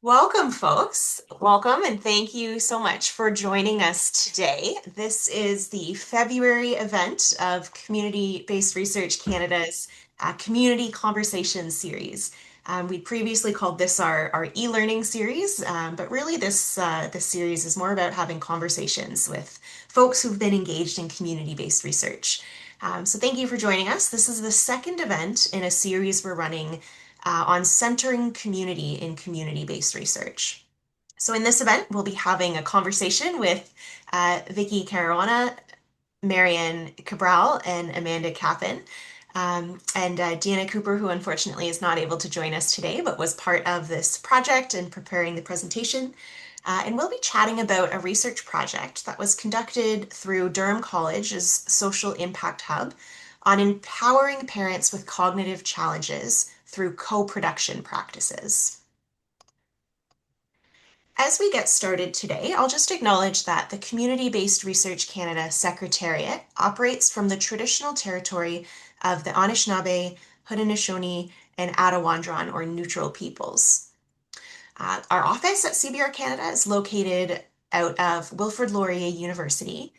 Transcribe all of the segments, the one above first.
Welcome, folks. Welcome, and thank you so much for joining us today. This is the February event of Community-Based Research Canada's Community Conversation Series. We previously called this our e-learning series, but really this series is more about having conversations with folks who've been engaged in community-based research. So thank you for joining us. This is the second event in a series we're running on centering community in community-based research. So in this event, we'll be having a conversation with Vicky Caruana, Marianne Cabral, and Amanda Cappin. And Deanna Cooper, who unfortunately is not able to join us today, but was part of this project and preparing the presentation. And we'll be chatting about a research project that was conducted through Durham College's Social Impact Hub on empowering parents with cognitive challenges through co-production practices. As we get started today, I'll just acknowledge that the Community-Based Research Canada Secretariat operates from the traditional territory of the Anishinaabe, Haudenosaunee, and Attawandaron, or neutral peoples. Our office at CBR Canada is located out of Wilfrid Laurier University,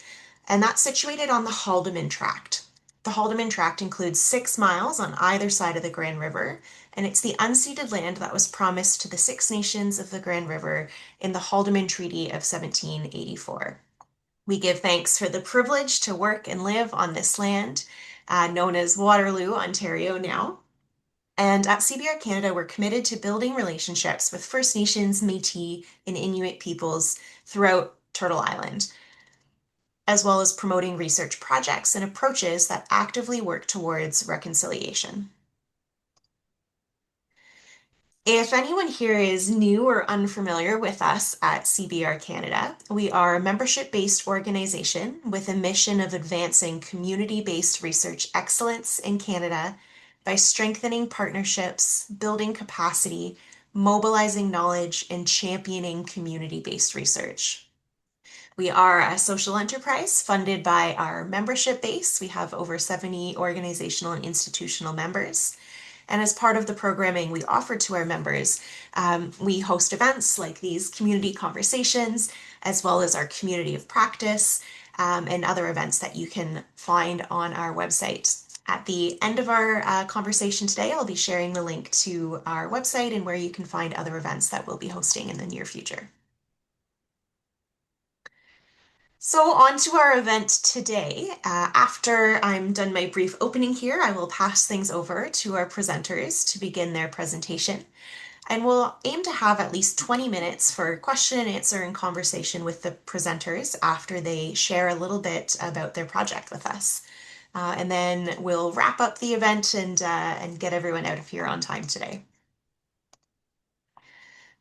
and that's situated on the Haldimand Tract. The Haldimand Tract includes 6 miles on either side of the Grand River, and it's the unceded land that was promised to the Six Nations of the Grand River in the Haldimand Treaty of 1784. We give thanks for the privilege to work and live on this land, known as Waterloo, Ontario now. And at CBR Canada, we're committed to building relationships with First Nations, Métis, and Inuit peoples throughout Turtle Island, as well as promoting research projects and approaches that actively work towards reconciliation. If anyone here is new or unfamiliar with us at CBR Canada, we are a membership-based organization with a mission of advancing community-based research excellence in Canada by strengthening partnerships, building capacity, mobilizing knowledge, and championing community-based research. We are a social enterprise funded by our membership base. We have over 70 organizational and institutional members. And as part of the programming we offer to our members, we host events like these community conversations, as well as our community of practice and other events that you can find on our website. At the end of our conversation today, I'll be sharing the link to our website and where you can find other events that we'll be hosting in the near future. So on to our event today. After I'm done my brief opening here, I will pass things over to our presenters to begin their presentation. And we'll aim to have at least 20 minutes for question and answer and conversation with the presenters after they share a little bit about their project with us. And then we'll wrap up the event and get everyone out of here on time today.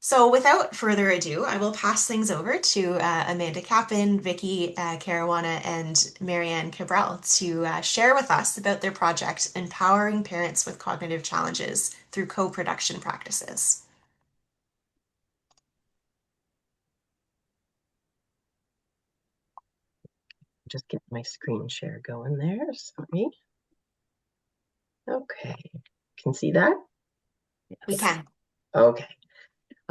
So without further ado, I will pass things over to Amanda Cappin, Vicky Caruana, and Marianne Cabral to share with us about their project, Empowering Parents with Cognitive Challenges through Co-Production Practices. Just get my screen share going there. Sorry. Okay. Can see that? Yes. We can. Okay.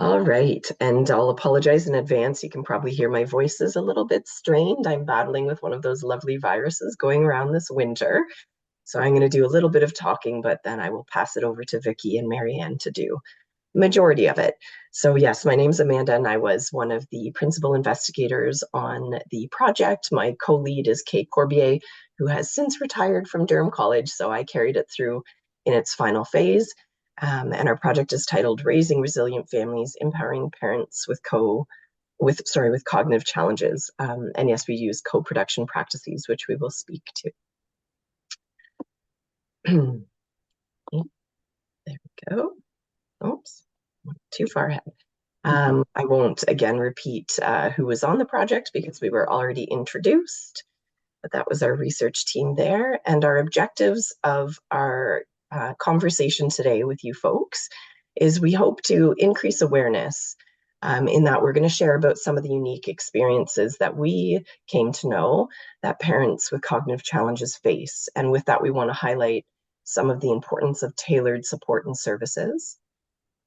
All right. And I'll apologize in advance. You can probably hear my voice is a little bit strained. I'm battling with one of those lovely viruses going around this winter. So I'm going to do a little bit of talking, but then I will pass it over to Vicky and Marianne to do the majority of it. So yes, my name's Amanda, and I was one of the principal investigators on the project. My co-lead is Kate Corbier, who has since retired from Durham College, so I carried it through in its final phase. And our project is titled Raising Resilient Families, Empowering Parents with Cognitive Challenges. And yes, we use co-production practices, which we will speak to. There we go. Oops, too far ahead. I won't again repeat who was on the project because we were already introduced, but that was our research team there. And our objectives of our conversation today with you folks is we hope to increase awareness in that we're going to share about some of the unique experiences that we came to know that parents with cognitive challenges face. And with that, we want to highlight some of the importance of tailored support and services.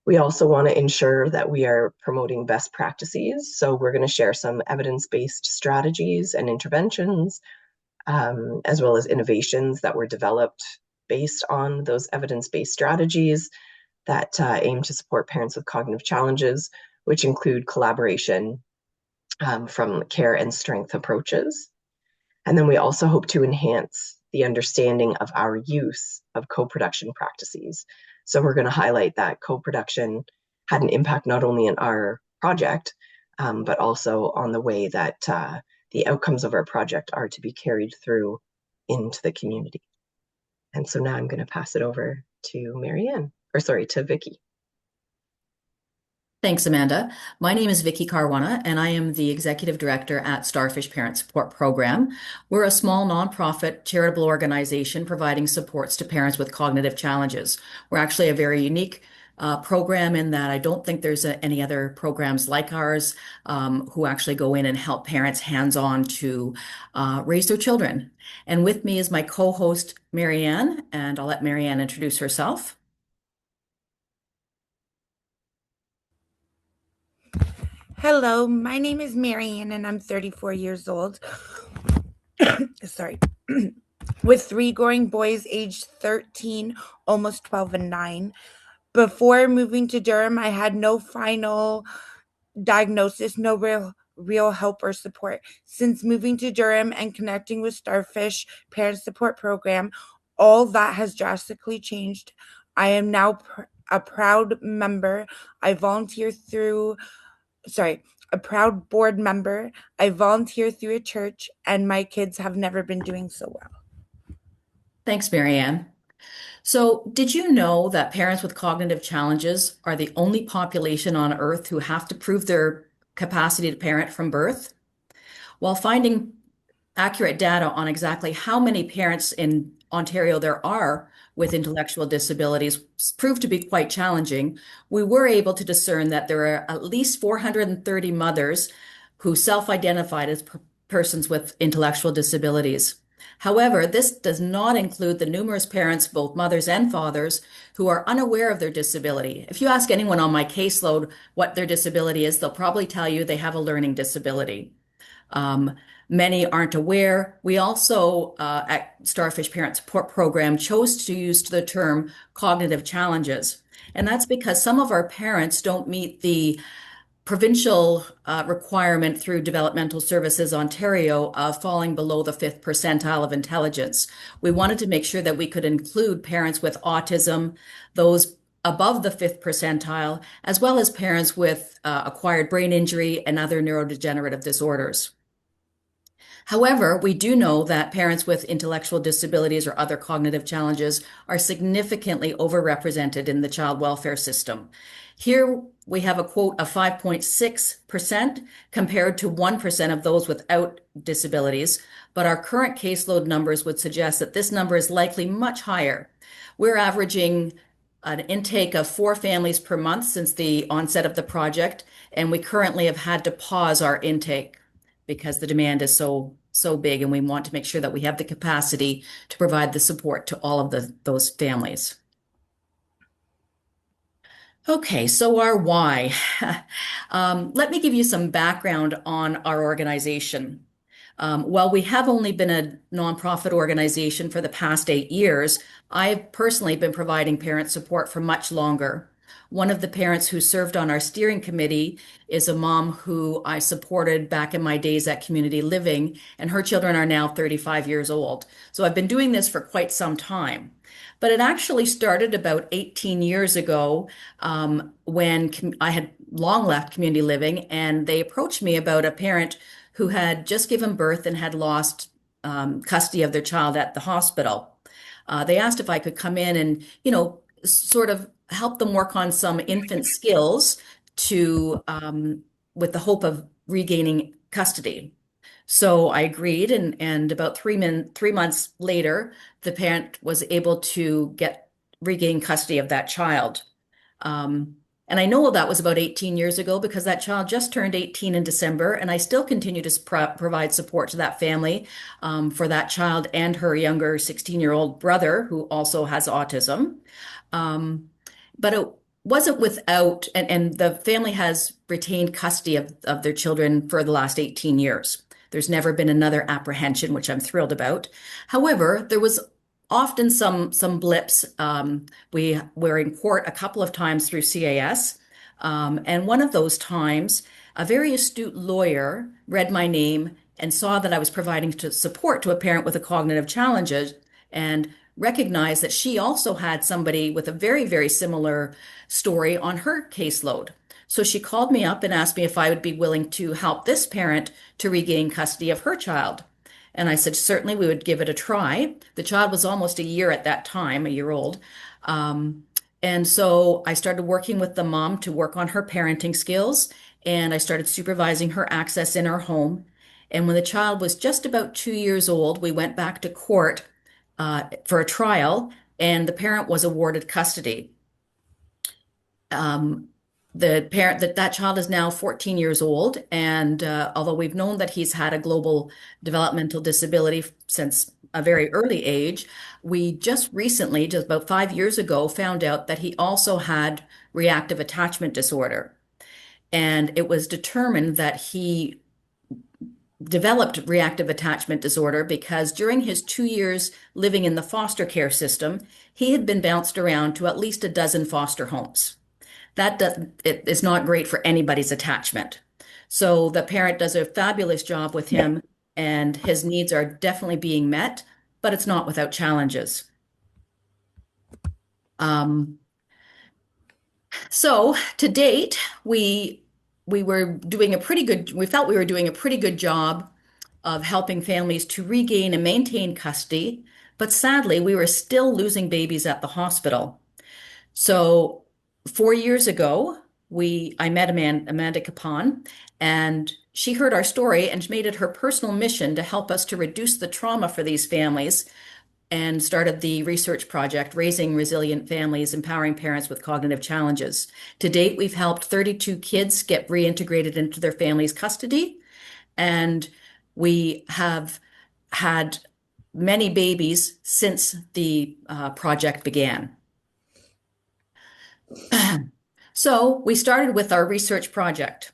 We also want to ensure that we are promoting best practices. So we're going to share some evidence-based strategies and interventions, as well as innovations that were developed based on those evidence-based strategies that aim to support parents with cognitive challenges, which include collaboration from care and strength approaches. And then we also hope to enhance the understanding of our use of co-production practices. So we're going to highlight that co-production had an impact not only in our project, but also on the way that the outcomes of our project are to be carried through into the community. And so now I'm going to pass it over to Marianne, or sorry, to Vicky. Thanks, Amanda. My name is Vicky Caruana, and I am the Executive Director at Starfish Parent Support Program. We're a small nonprofit charitable organization providing supports to parents with cognitive challenges. We're actually a very unique program in that I don't think there's any other programs like ours who actually go in and help parents hands-on to raise their children. And with me is my co-host, Marianne, and I'll let Marianne introduce herself. Hello, my name is Marianne and I'm 34 years old. Sorry. With three growing boys aged 13, almost 12, and 9. Before moving to Durham, I had no final diagnosis, no real help or support. Since moving to Durham and connecting with Starfish Parent Support Program, all that has drastically changed. I am now a proud member. I volunteer through sorry, a proud board member. I volunteer through a church, and my kids have never been doing so well. Thanks, Marianne. So, did you know that parents with cognitive challenges are the only population on Earth who have to prove their capacity to parent from birth? While finding accurate data on exactly how many parents in Ontario there are with intellectual disabilities proved to be quite challenging, we were able to discern that there are at least 430 mothers who self-identified as persons with intellectual disabilities. However, this does not include the numerous parents, both mothers and fathers, who are unaware of their disability. If you ask anyone on my caseload what their disability is, they'll probably tell you they have a learning disability. Um, Many aren't aware. We also, at Starfish Parent Support Program, chose to use the term cognitive challenges. And that's because some of our parents don't meet the provincial requirement through Developmental Services Ontario of falling below the fifth percentile of intelligence. We wanted to make sure that we could include parents with autism, those above the fifth percentile, as well as parents with acquired brain injury and other neurodegenerative disorders. However, we do know that parents with intellectual disabilities or other cognitive challenges are significantly overrepresented in the child welfare system. Here we have a quote of 5.6% compared to 1% of those without disabilities, but our current caseload numbers would suggest that this number is likely much higher. We're averaging an intake of 4 families per month since the onset of the project, and we currently have had to pause our intake because the demand is so big, and we want to make sure that we have the capacity to provide the support to all of those families. Okay, so our why. Let me give you some background on our organization. While we have only been a nonprofit organization for the past 8 years, I've personally been providing parent support for much longer. One of the parents who served on our steering committee is a mom who I supported back in my days at Community Living, and her children are now 35 years old. So I've been doing this for quite some time. But it actually started about 18 years ago when I had long left Community Living, and they approached me about a parent who had just given birth and had lost custody of their child at the hospital. They asked if I could come in and, sort of help them work on some infant skills to, with the hope of regaining custody. So I agreed, and about 3 months later, the parent was able to regain custody of that child. And I know that was about 18 years ago because that child just turned 18 in December, and I still continue to provide support to that family for that child and her younger 16-year-old brother who also has autism. But wasn't without, and the family has retained custody of their children for the last 18 years. There's never been another apprehension, which I'm thrilled about. However, there was often some blips. We were in court a couple of times through CAS, and one of those times, a very astute lawyer read my name and saw that I was providing support to a parent with a cognitive challenges and recognized that she also had somebody with a very, very similar story on her caseload. So she called me up and asked me if I would be willing to help this parent to regain custody of her child. And I said, certainly we would give it a try. The child was almost a year at that time, a year old. Um, and so I started working with the mom to work on her parenting skills, and I started supervising her access in our home. And when the child was just about 2 years old, we went back to court for a trial, and the parent was awarded custody. Um, the parent that child is now 14 years old, and although we've known that he's had a global developmental disability since a very early age, we just recently, just about 5 years ago, found out that he also had reactive attachment disorder. And it was determined that he developed reactive attachment disorder because during his 2 years living in the foster care system, he had been bounced around to at least a dozen foster homes. It is not great for anybody's attachment. So the parent does a fabulous job with him, and his needs are definitely being met, but it's not without challenges. So to date, we were doing a pretty good, we felt we were doing a pretty good job of helping families to regain and maintain custody, but sadly, we were still losing babies at the hospital. So 4 years ago, I met Amanda Capon, and she heard our story and made it her personal mission to help us to reduce the trauma for these families and started the research project, Raising Resilient Families, Empowering Parents with Cognitive Challenges. To date, we've helped 32 kids get reintegrated into their family's custody, and we have had many babies since the project began. So we started with our research project,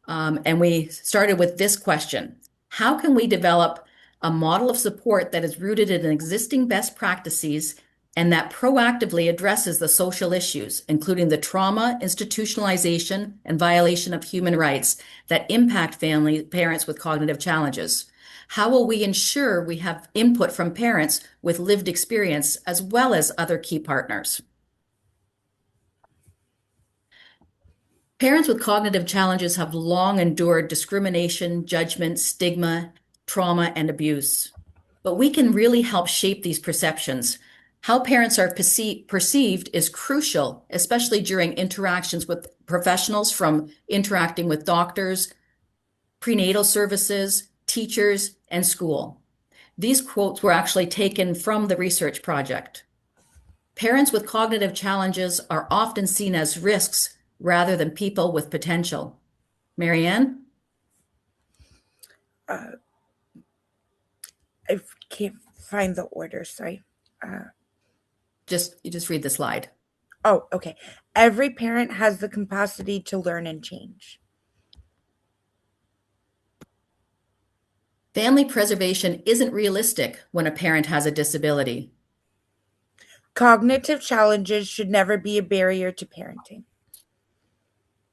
and we started with this question: how can we develop a model of support that is rooted in existing best practices and that proactively addresses the social issues, including the trauma, institutionalization, and violation of human rights that impact parents with cognitive challenges? How will we ensure we have input from parents with lived experience as well as other key partners? Parents with cognitive challenges have long endured discrimination, judgment, stigma, trauma, and abuse. But we can really help shape these perceptions. How parents are perceived is crucial, especially during interactions with professionals, from interacting with doctors, prenatal services, teachers, and school. These quotes were actually taken from the research project. Parents with cognitive challenges are often seen as risks rather than people with potential. Marianne? I can't find the order, sorry. You just read the slide. Oh, okay. Every parent has the capacity to learn and change. Family preservation isn't realistic when a parent has a disability. Cognitive challenges should never be a barrier to parenting.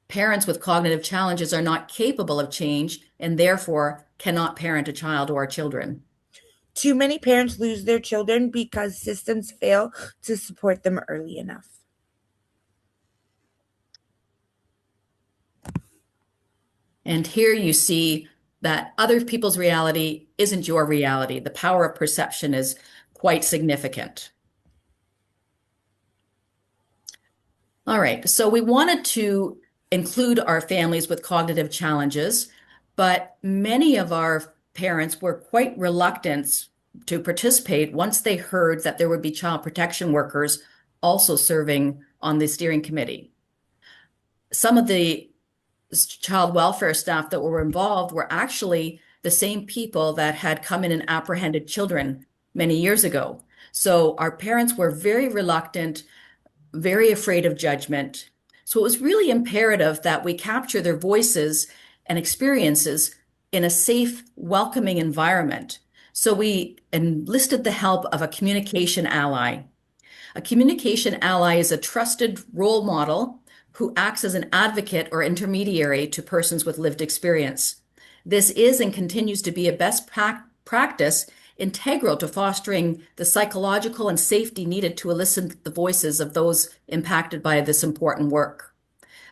Parents with cognitive challenges are not capable of change and therefore cannot parent a child or children. Too many parents lose their children because systems fail to support them early enough. And here you see that other people's reality isn't your reality. The power of perception is quite significant. All right, so we wanted to include our families with cognitive challenges, but many of our parents were quite reluctant to participate once they heard that there would be child protection workers also serving on the steering committee. Some of the child welfare staff that were involved were actually the same people that had come in and apprehended children many years ago. So our parents were very reluctant very afraid of judgment. So it was really imperative that we capture their voices and experiences in a safe, welcoming environment. So we enlisted the help of a communication ally. A communication ally is a trusted role model who acts as an advocate or intermediary to persons with lived experience. This is and continues to be a best practice integral to fostering the psychological and safety needed to elicit the voices of those impacted by this important work.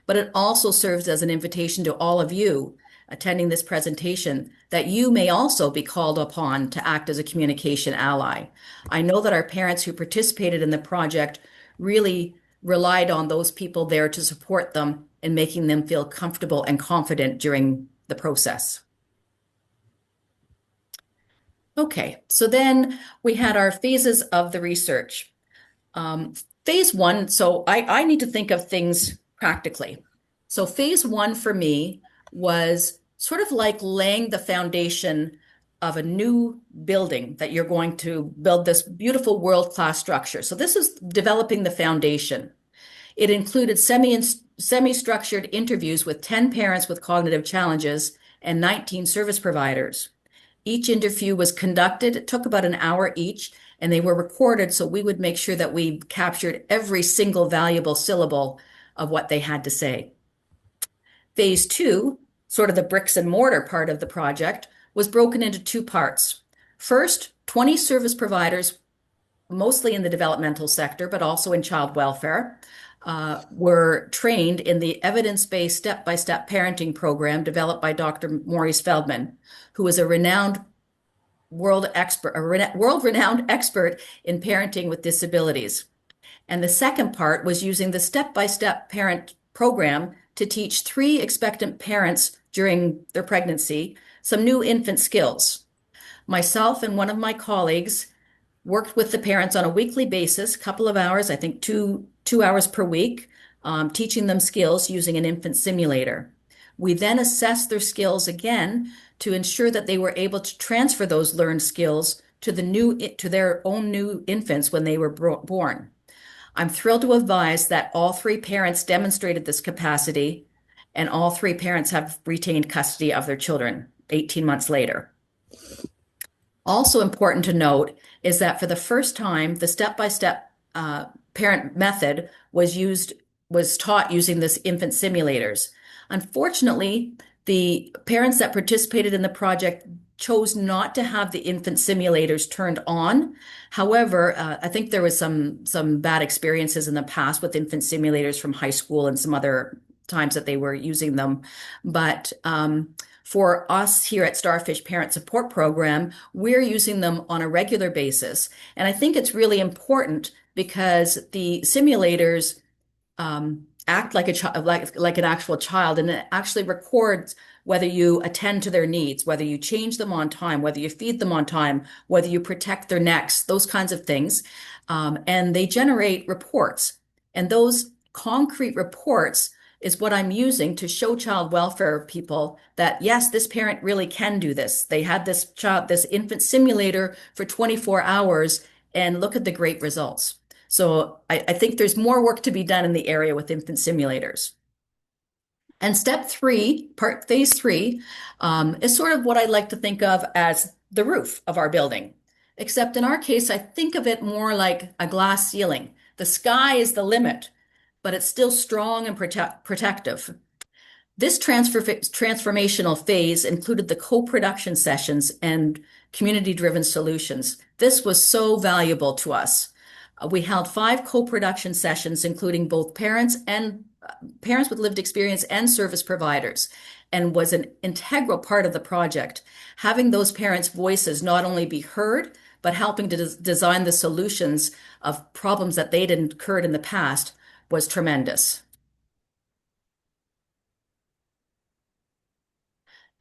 But it also serves as an invitation to all of you attending this presentation that you may also be called upon to act as a communication ally. I know that our parents who participated in the project really relied on those people there to support them in making them feel comfortable and confident during the process. Okay, so then we had our phases of the research. Phase one, so I need to think of things practically. So phase one for me was sort of like laying the foundation of a new building that you're going to build this beautiful world-class structure. So this is developing the foundation. It included semi-structured interviews with 10 parents with cognitive challenges and 19 service providers. Each interview was conducted, it took about an hour each, and they were recorded so we would make sure that we captured every single valuable syllable of what they had to say. Phase two, sort of the bricks and mortar part of the project, was broken into two parts. First, 20 service providers, mostly in the developmental sector, but also in child welfare, were trained in the evidence-based step-by-step parenting program developed by Dr. Maurice Feldman, who is a renowned world-renowned expert in parenting with disabilities. And the second part was using the step-by-step parent program to teach 3 expectant parents during their pregnancy some new infant skills. Myself and one of my colleagues worked with the parents on a weekly basis, couple of hours, I think two hours per week, teaching them skills using an infant simulator. We then assessed their skills again to ensure that they were able to transfer those learned skills to their own new infants when they were born. I'm thrilled to advise that all 3 parents demonstrated this capacity, and all 3 parents have retained custody of their children 18 months later. Also important to note is that for the first time, the step-by-step parent method was taught using this infant simulators. Unfortunately, the parents that participated in the project chose not to have the infant simulators turned on. However, I think there was some bad experiences in the past with infant simulators from high school and some other times that they were using them. But for us here at Starfish Parent Support Program, we're using them on a regular basis. And I think it's really important because the simulators act like an actual child, and it actually records whether you attend to their needs, whether you change them on time, whether you feed them on time, whether you protect their necks, those kinds of things. And they generate reports. And those concrete reports is what I'm using to show child welfare people that, yes, this parent really can do this. They had this infant simulator for 24 hours, and look at the great results. So I think there's more work to be done in the area with infant simulators. And phase three, is sort of what I like to think of as the roof of our building. Except in our case, I think of it more like a glass ceiling. The sky is the limit, but it's still strong and protective. This transformational phase included the co-production sessions and community-driven solutions. This was so valuable to us. We held 5 co-production sessions, including both parents with lived experience and service providers, and was an integral part of the project. Having those parents' voices not only be heard, but helping to design the solutions of problems that they'd incurred in the past was tremendous.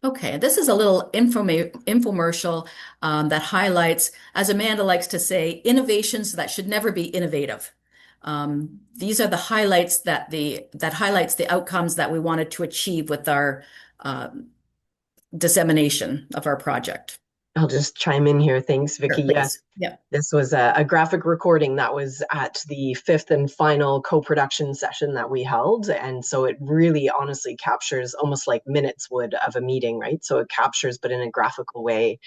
Okay, this is a little infomercial that highlights, as Amanda likes to say, innovations that should never be innovative. These are the highlights that highlights the outcomes that we wanted to achieve with our dissemination of our project. I'll just chime in here. Thanks, Sure, Vicky. Yes, please. Yeah. this was a graphic recording that was at the fifth and final co-production session that we held. And so it really honestly captures almost like minutes would of a meeting, right? So it captures, but in a graphical way.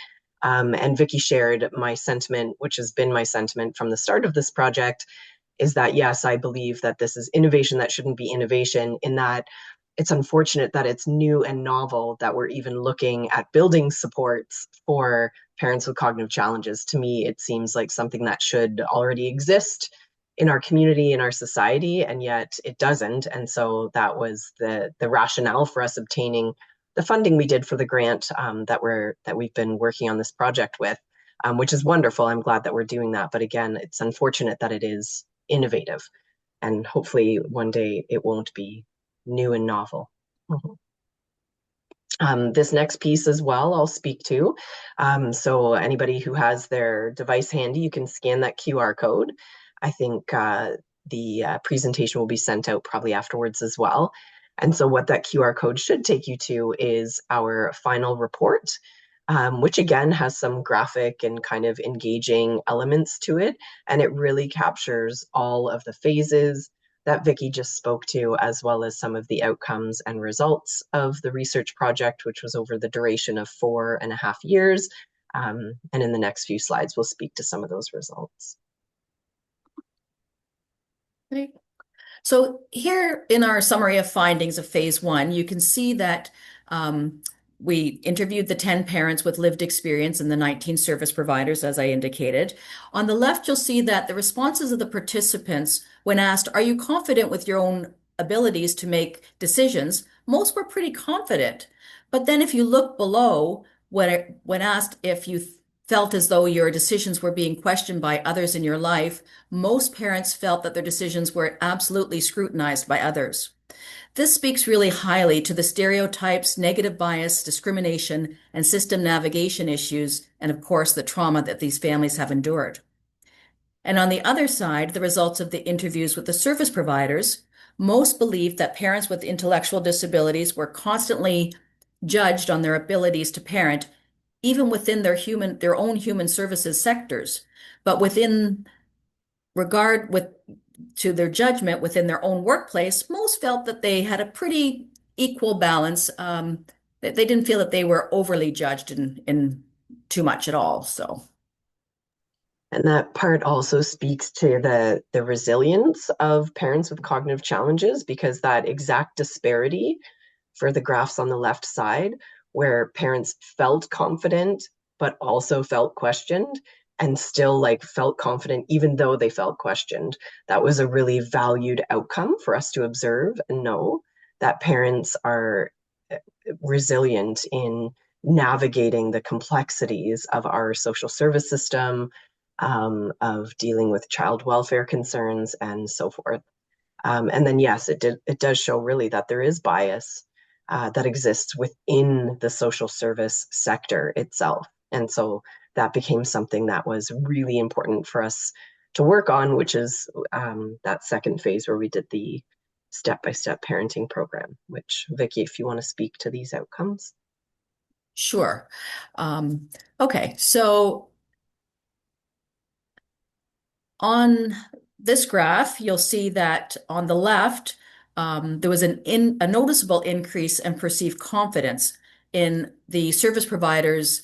And Vicky shared my sentiment, which has been my sentiment from the start of this project, is that yes, I believe that this is innovation that shouldn't be innovation, in that it's unfortunate that it's new and novel that we're even looking at building supports for parents with cognitive challenges. To me, it seems like something that should already exist in our community, in our society, and yet it doesn't. And so that was the rationale for us obtaining the funding we did for the grant that we've been working on this project with, which is wonderful. I'm glad that we're doing that. But again, it's unfortunate that it is innovative, and hopefully one day it won't be new and novel. Mhm. This next piece as well, I'll speak to. So anybody who has their device handy, you can scan that QR code. I think the presentation will be sent out probably afterwards as well. And so what that QR code should take you to is our final report, which again has some graphic and kind of engaging elements to it. And it really captures all of the phases that Vicky just spoke to, as well as some of the outcomes and results of the research project, which was over the duration of 4.5 years. And in the next few slides, we'll speak to some of those results. Great. So here in our summary of findings of phase one, you can see that we interviewed the 10 parents with lived experience and the 19 service providers, as I indicated. On the left, you'll see that the responses of the participants, when asked, are you confident with your own abilities to make decisions? Most were pretty confident. But then if you look below, when asked if you felt as though your decisions were being questioned by others in your life, most parents felt that their decisions were absolutely scrutinized by others. This speaks really highly to the stereotypes, negative bias, discrimination, and system navigation issues, and of course, the trauma that these families have endured. And on the other side, the results of the interviews with the service providers, most believed that parents with intellectual disabilities were constantly judged on their abilities to parent, even within their own human services sectors, but within regard to their judgment within their own workplace, most felt that they had a pretty equal balance. That they didn't feel that they were overly judged in too much at all. So, And that part also speaks to the resilience of parents with cognitive challenges, because that exact disparity for the graphs on the left side, where parents felt confident but also felt questioned, and still like felt confident even though they felt questioned, that was a really valued outcome for us to observe and know that parents are resilient in navigating the complexities of our social service system, of dealing with child welfare concerns and so forth. And then, yes, it does show really that there is bias that exists within the social service sector itself. And so that became something that was really important for us to work on, which is that second phase where we did the step-by-step parenting program, which, Vicky, if you want to speak to these outcomes. sure. Okay, so on this graph, you'll see that on the left, there was a noticeable increase in perceived confidence in the service providers'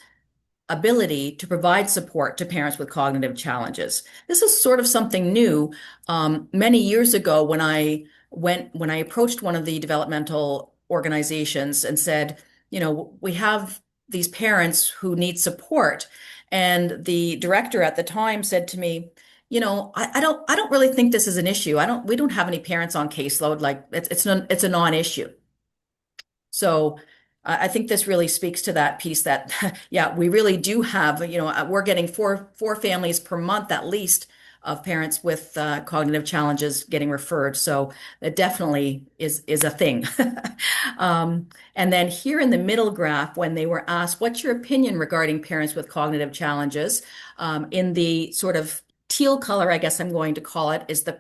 ability to provide support to parents with cognitive challenges. This is sort of something new. Many years ago, when I approached one of the developmental organizations and said, we have these parents who need support, and the director at the time said to me, I don't really think this is an issue. We don't have any parents on caseload. Like it's a non-issue. So I think this really speaks to that piece that, yeah, we really do have, we're getting four families per month at least of parents with cognitive challenges getting referred. So it definitely is a thing. And then here in the middle graph, when they were asked, what's your opinion regarding parents with cognitive challenges? In the sort of teal color, I guess I'm going to call it, is the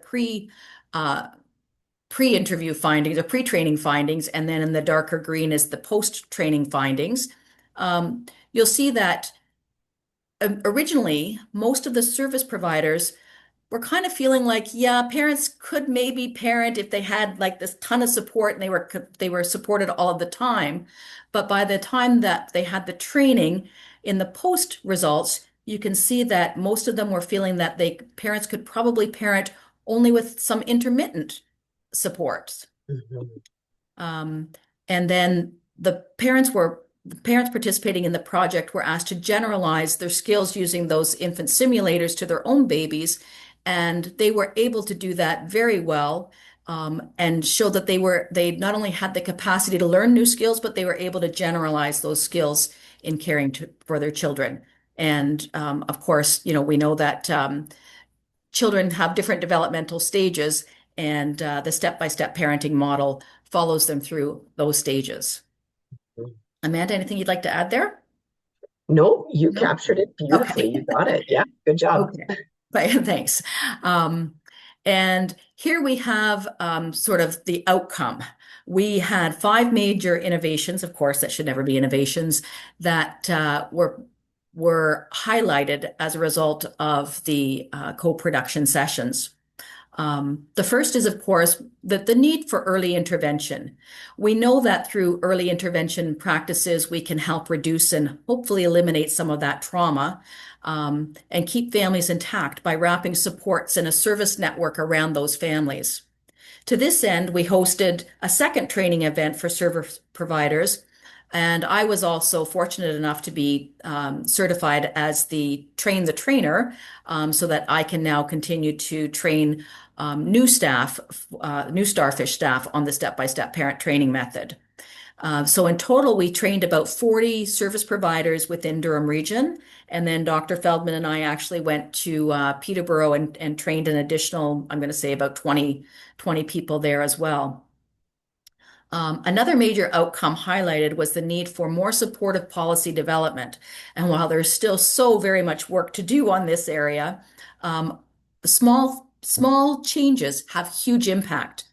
pre-interview findings or pre-training findings, and then in the darker green is the post-training findings. You'll see that originally, most of the service providers were kind of feeling like, yeah, parents could maybe parent if they had like this ton of support and they were supported all of the time. But by the time that they had the training in the post results, you can see that most of them were feeling that they parents could probably parent only with some intermittent supports. Mhm. Um, and then the parents participating in the project were asked to generalize their skills using those infant simulators to their own babies, and they were able to do that very well, and show that they not only had the capacity to learn new skills, but they were able to generalize those skills in for their children. And of course, we know that children have different developmental stages, and the step-by-step parenting model follows them through those stages. Amanda, anything you'd like to add there? No, you No? captured it beautifully. Okay. You got it. Yeah, good job. Okay. Thanks. Um, and here we have sort of the outcome. We had 5 major innovations, of course, that should never be innovations, that were highlighted as a result of the co-production sessions. The first is, of course, the need for early intervention. We know that through early intervention practices, we can help reduce and hopefully eliminate some of that trauma, and keep families intact by wrapping supports in a service network around those families. To this end, we hosted a second training event for service providers, and I was also fortunate enough to be certified as the train the trainer, so that I can now continue to train new staff, new Starfish staff on the step-by-step parent training method. So in total, we trained about 40 service providers within Durham region. And then Dr. Feldman and I actually went to Peterborough and trained an additional, I'm going to say about 20 people there as well. Another major outcome highlighted was the need for more supportive policy development. And while there's still so very much work to do on this area, um, small changes have huge impact.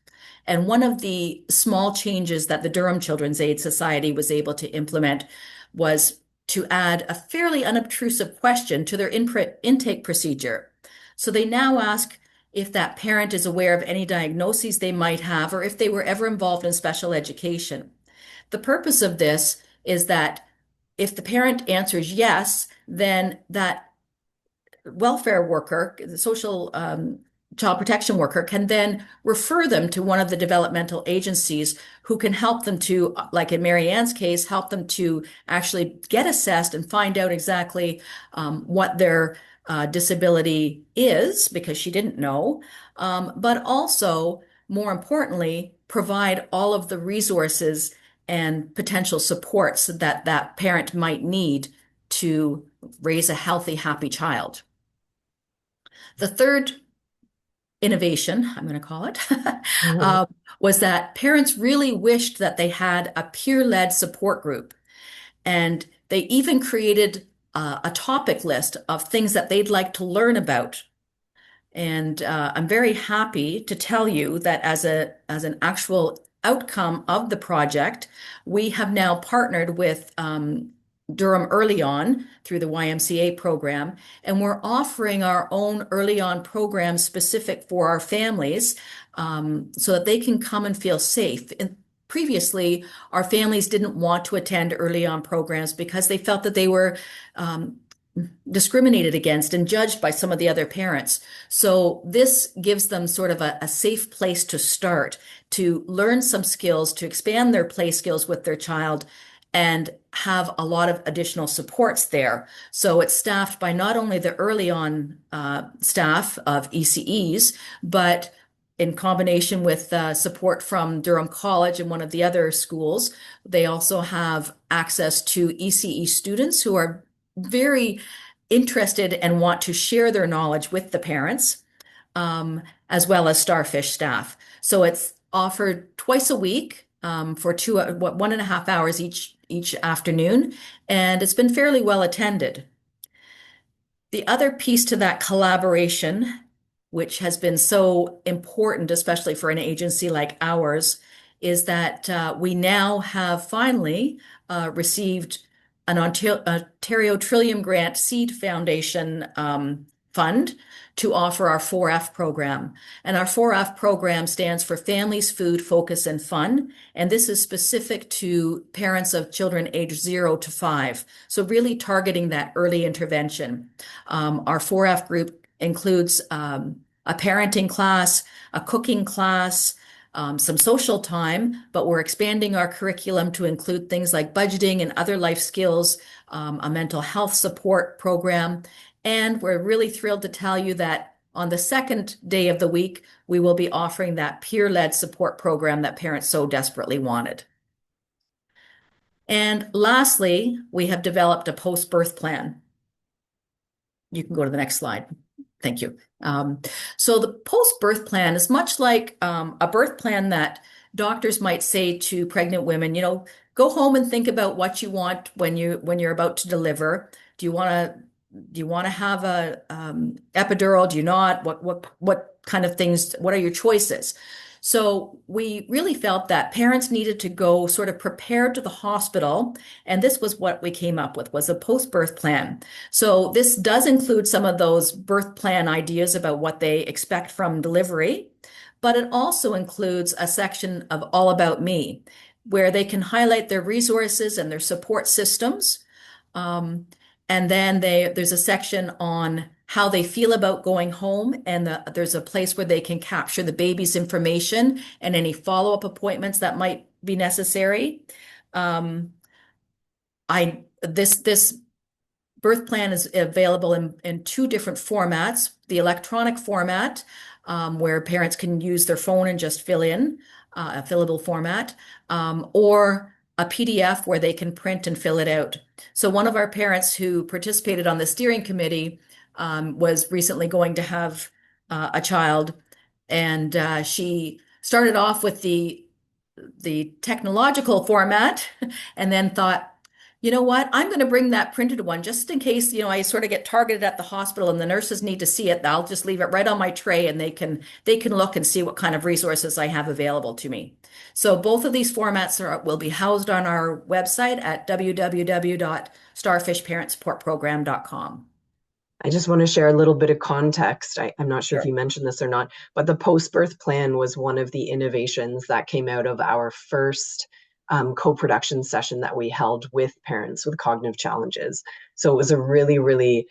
And one of the small changes that the Durham Children's Aid Society was able to implement was to add a fairly unobtrusive question to their intake procedure. So they now ask if that parent is aware of any diagnoses they might have or if they were ever involved in special education. The purpose of this is that if the parent answers yes, then that welfare worker, the social child protection worker, can then refer them to one of the developmental agencies who can help them to, like in Mary Ann's case, help them to actually get assessed and find out exactly what their disability is, because she didn't know, but also, more importantly, provide all of the resources and potential supports that that parent might need to raise a healthy, happy child. The third innovation, I'm going to call it, Mhm. uh, was that parents really wished that they had a peer-led support group. And they even created a topic list of things that they'd like to learn about. And I'm very happy to tell you that as an actual outcome of the project, we have now partnered with Durham Early On through the YMCA program, and we're offering our own Early On program specific for our families, so that they can come and feel safe. And previously, our families didn't want to attend Early On programs because they felt that they were discriminated against and judged by some of the other parents. So this gives them sort of a safe place to start, to learn some skills, to expand their play skills with their child, and have a lot of additional supports there. So it's staffed by not only the early on staff of ECEs, but in combination with support from Durham College and one of the other schools, they also have access to ECE students who are very interested and want to share their knowledge with the parents, as well as Starfish staff. So it's offered twice a week, for 1.5 hours each afternoon, and it's been fairly well attended. The other piece to that collaboration, which has been so important, especially for an agency like ours, is that we now have finally received an Ontario Trillium Grant Seed Foundation fund to offer our 4F program. And our 4F program stands for Families, Food, Focus, and Fun. And this is specific to parents of children aged 0 to 5. So really targeting that early intervention. Our 4F group includes a parenting class, a cooking class, some social time, but we're expanding our curriculum to include things like budgeting and other life skills, a mental health support program. And we're really thrilled to tell you that on the second day of the week, we will be offering that peer-led support program that parents so desperately wanted. And lastly, we have developed a post-birth plan. You can go to the next slide. Thank you. So the post-birth plan is much like a birth plan that doctors might say to pregnant women, go home and think about what you want when you're about to deliver. Do you want to have a epidural? Do you not? What kind of things? What are your choices? So we really felt that parents needed to go sort of prepared to the hospital, and this was what we came up with, was a post-birth plan. So this does include some of those birth plan ideas about what they expect from delivery, but it also includes a section of All About Me, where they can highlight their resources and their support systems. And then there's a section on how they feel about going home, and there's a place where they can capture the baby's information and any follow-up appointments that might be necessary. This birth plan is available in two different formats: the electronic format, where parents can use their phone and just fill in a fillable format, or a PDF where they can print and fill it out. So one of our parents who participated on the steering committee was recently going to have a child, and she started off with the technological format and then thought, you know what, I'm going to bring that printed one just in case, I sort of get targeted at the hospital and the nurses need to see it. I'll just leave it right on my tray and they can look and see what kind of resources I have available to me. So both of these formats will be housed on our website at www.starfishparentsupportprogram.com. I just want to share a little bit of context. I'm not sure if Sure. you mentioned this or not, but the post-birth plan was one of the innovations that came out of our first co-production session that we held with parents with cognitive challenges. So it was a really, really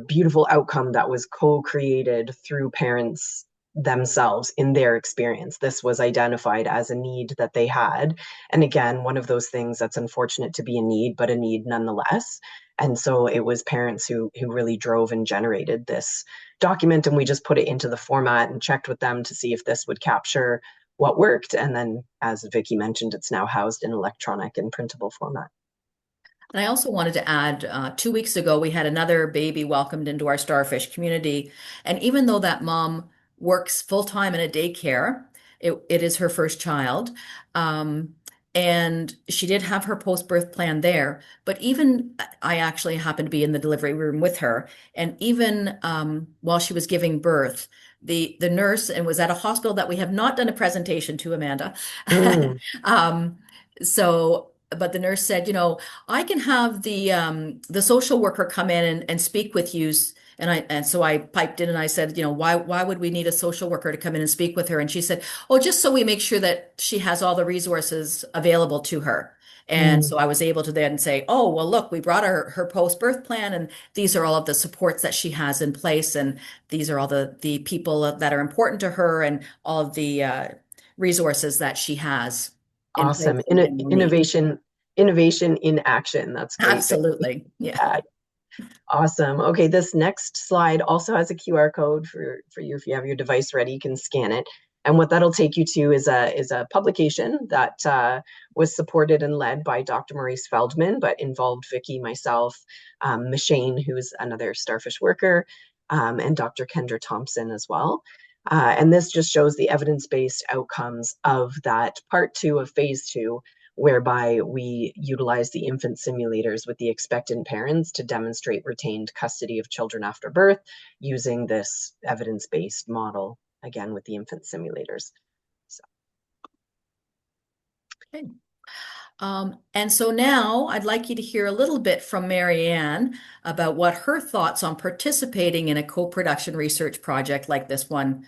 beautiful outcome that was co-created through parents themselves in their experience. This was identified as a need that they had. And again, one of those things that's unfortunate to be a need, but a need nonetheless. And so it was parents who really drove and generated this document, and we just put it into the format and checked with them to see if this would capture what worked. And then, as Vicky mentioned, it's now housed in electronic and printable format. And I also wanted to add, 2 weeks ago, we had another baby welcomed into our Starfish community. And even though that mom works full-time in a daycare, it is her first child. And she did have her post-birth plan there. But even I actually happened to be in the delivery room with her. And even while she was giving birth, the nurse, and was at a hospital that we have not done a presentation to, Amanda. Mm. But the nurse said, I can have the social worker come in and speak with you. And so I piped in and I said, why would we need a social worker to come in and speak with her? And she said, oh, just so we make sure that she has all the resources available to her. And so I was able to then say, oh, well, look, we brought her post-birth plan, and these are all of the supports that she has in place. And these are all the people that are important to her, and all of the resources that she has in place Awesome. and will need. Innovation in action. That's great. Absolutely. Yeah. Yeah. Awesome. Okay, this next slide also has a QR code for you. If you have your device ready, you can scan it. And what that'll take you to is a publication that was supported and led by Dr. Maurice Feldman, but involved Vicky, myself, Mashane, who's another Starfish worker, and Dr. Kendra Thompson as well. And this just shows the evidence-based outcomes of that part 2 of phase 2, whereby we utilize the infant simulators with the expectant parents to demonstrate retained custody of children after birth using this evidence-based model, again, with the infant simulators. So. Okay. And so now I'd like you to hear a little bit from Marianne about what her thoughts on participating in a co-production research project like this one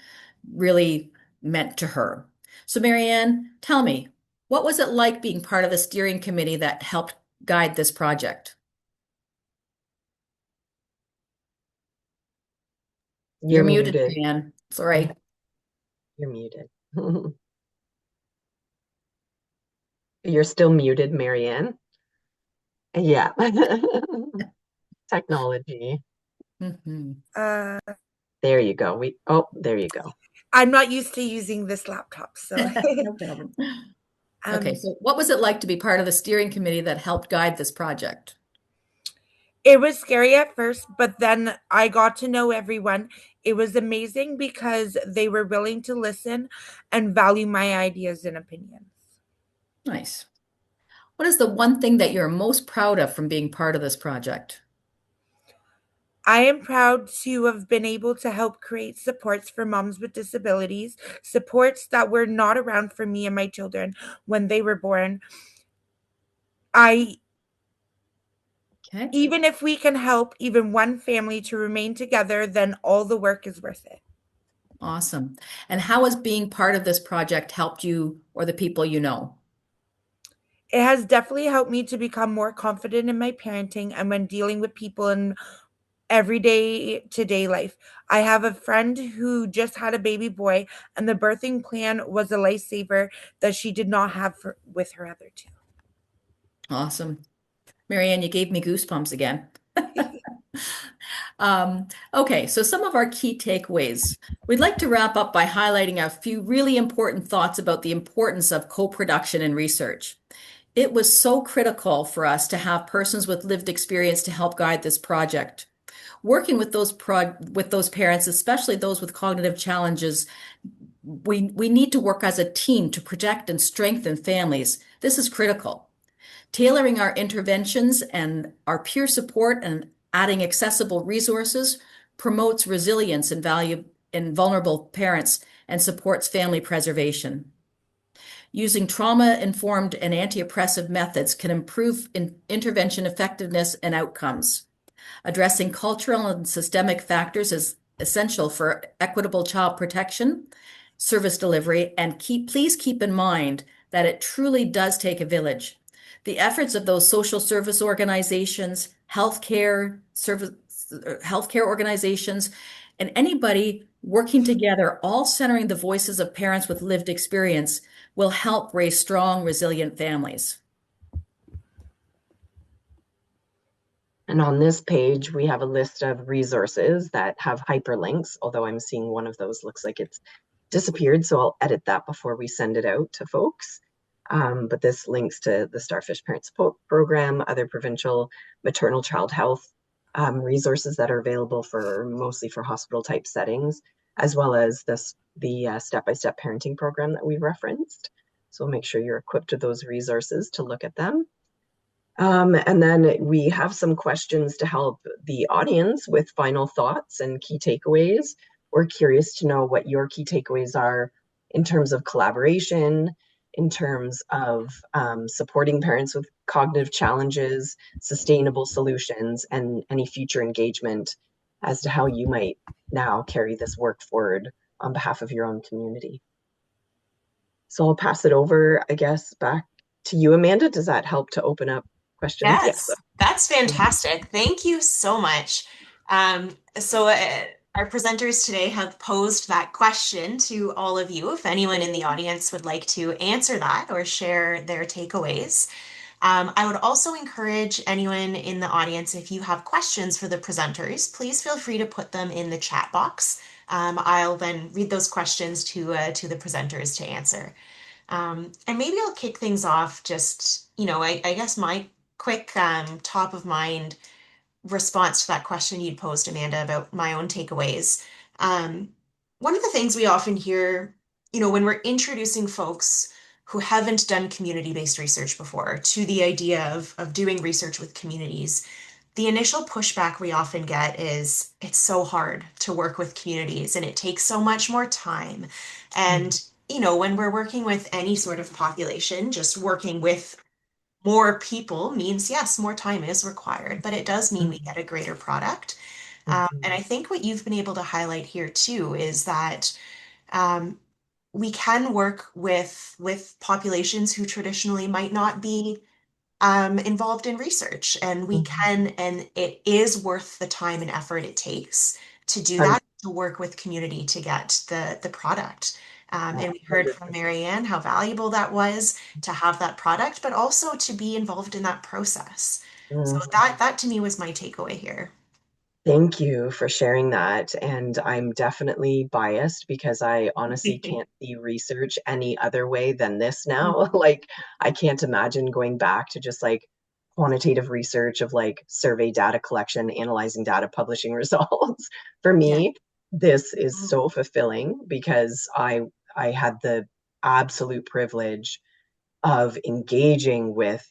really meant to her. So Marianne, tell me, what was it like being part of the steering committee that helped guide this project? You're You're muted, muted. Marianne. Sorry. You're muted. You're still muted, Marianne. Yeah. Technology. Mhm. Uh, There you go. Oh, there you go. I'm not used to using this laptop, so No problem. Okay, um, so what was it like to be part of the steering committee that helped guide this project? it was scary at first, but then I got to know everyone. It was amazing because they were willing to listen and value my ideas and opinions. Nice. What is the one thing that you're most proud of from being part of this project? I am proud to have been able to help create supports for moms with disabilities, supports that were not around for me and my children when they were born. I Okay, Even if we can help even one family to remain together, then all the work is worth it. awesome. And how has being part of this project helped you or the people you know? It has definitely helped me to become more confident in my parenting and when dealing with people in everyday to day life. I have a friend who just had a baby boy, and the birthing plan was a lifesaver that she did not have with her other two. Awesome. Marianne, you gave me goosebumps again. Okay, so some of our key takeaways. We'd like to wrap up by highlighting a few really important thoughts about the importance of co-production and research. It was so critical for us to have persons with lived experience to help guide this project. Working with those parents, especially those with cognitive challenges, we need to work as a team to protect and strengthen families. This is critical. Tailoring our interventions and our peer support and adding accessible resources promotes resilience and value in vulnerable parents and supports family preservation. Using trauma-informed and anti-oppressive methods can improve intervention effectiveness and outcomes. Addressing cultural and systemic factors is essential for equitable child protection, service delivery, and please keep in mind that it truly does take a village. The efforts of those social service organizations, healthcare organizations, and anybody working together, all centering the voices of parents with lived experience, will help raise strong, resilient families. And on this page, we have a list of resources that have hyperlinks, although I'm seeing one of those looks like it's disappeared, so I'll edit that before we send it out to folks. But this links to the Starfish Parent Support Program, other provincial maternal child health resources that are available mostly for hospital type settings, as well as the step-by-step parenting program that we referenced. So make sure you're equipped with those resources to look at them. And then we have some questions to help the audience with final thoughts and key takeaways. We're curious to know what your key takeaways are in terms of collaboration, in terms of supporting parents with cognitive challenges, sustainable solutions, and any future engagement as to how you might now carry this work forward on behalf of your own community. So I'll pass it over, I guess, back to you, Amanda. Does that help to open up questions? Yes. Yes, that's fantastic. Thank you so much. Our presenters today have posed that question to all of you. If anyone in the audience would like to answer that or share their takeaways, I would also encourage anyone in the audience, if you have questions for the presenters, please feel free to put them in the chat box. I'll then read those questions to the presenters to answer. And maybe I'll kick things off just, I guess my quick top of mind response to that question you'd posed, Amanda, about my own takeaways. Um, One of the things we often hear, when we're introducing folks who haven't done community-based research before to the idea of doing research with communities, the initial pushback we often get is it's so hard to work with communities and it takes so much more time. And, when we're working with any sort of population, just working with more people means, yes, more time is required, but it does mean we Mhm. get a greater product. And Mhm. I think what you've been able to highlight here too is that um, we can work with populations who traditionally might not be involved in research, and we Mhm. can, and it is worth the time and effort it takes to do that, 100%. to work with community to get the product. And we heard from 100%. Marianne how valuable that was to have that product, but also to be involved in that process. So that to me was my takeaway here. Thank you for sharing that. And I'm definitely biased because I honestly can't see research any other way than this now. Mhm. Like, I can't imagine going back to just like quantitative research of like survey data collection, analyzing data, publishing results. For Yeah. me, this is Mhm. so fulfilling because I had the absolute privilege of engaging with